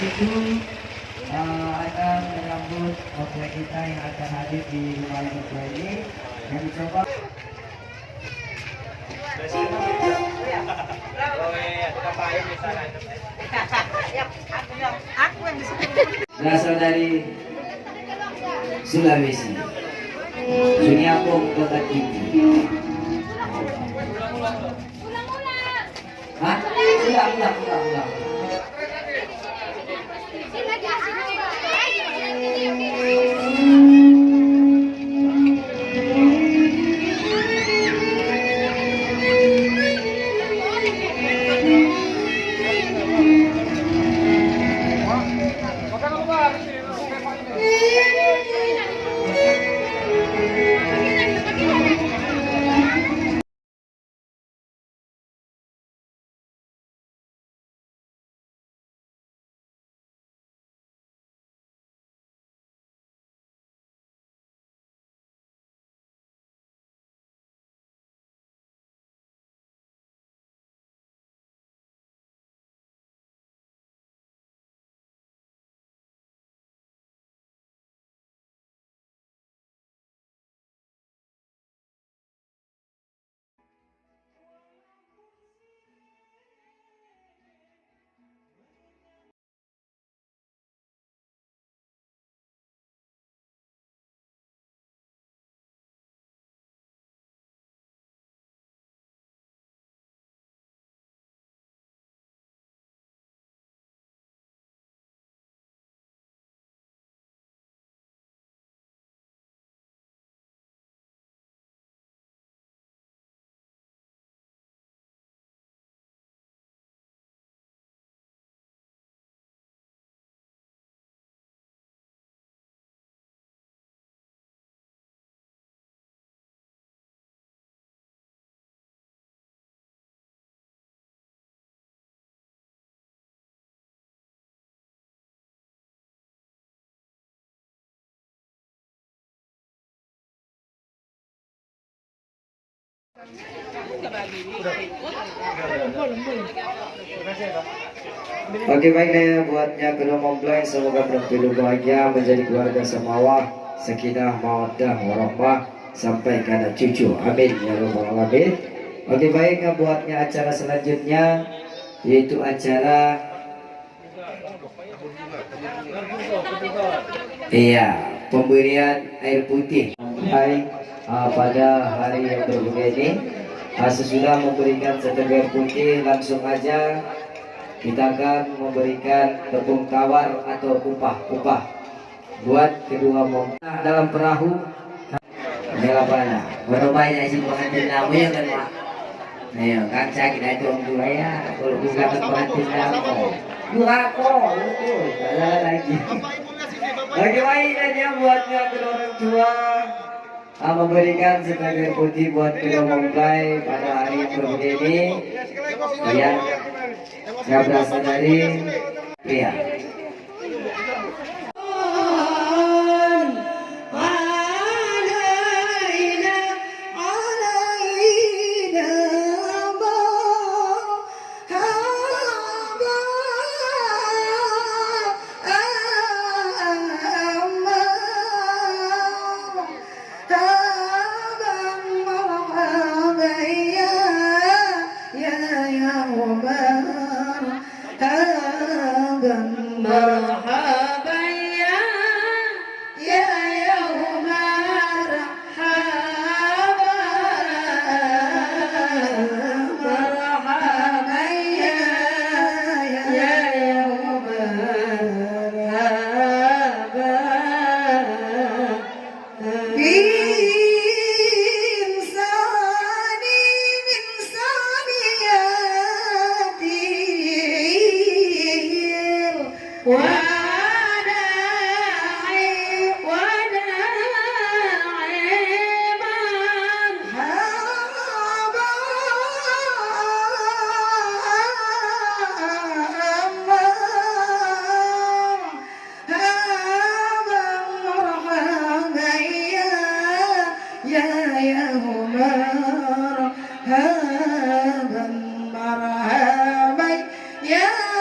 itu akan menyambut mempelai kita yang akan hadir di wilayah mempelai ini yang dicoba. Berasal dari Sulawesi, Suniapong, Kota Tinggi. Hah? Ulang. Oke, baiklah buatnya kedua mempelai, semoga berpeluh bahagia menjadi keluarga semawah, sakinah mawaddah warahmah sampai ke anak cucu. Amin ya rabbal alamin. Oke, baik, buatnya acara selanjutnya yaitu acara pemberian air putih. Pada hari yang berbahagia ini, sesudah memberikan seteguk air putih, langsung aja kita akan memberikan tepung tawar atau upah buat kedua mempelai dalam perahu. Melapana, berubahnya isi pengantin namu ya kan Pak? Ayo kan sakit itu om dua ya, kalau bukan pengantin namu, dua kok, salah lagi. Oke, baik aja buatnya kedua orang tua. Memberikan sebagai putih buat kedua mempelai pada hari yang berbeda ini yang berasal dari pria. مرحبا مرحبا يا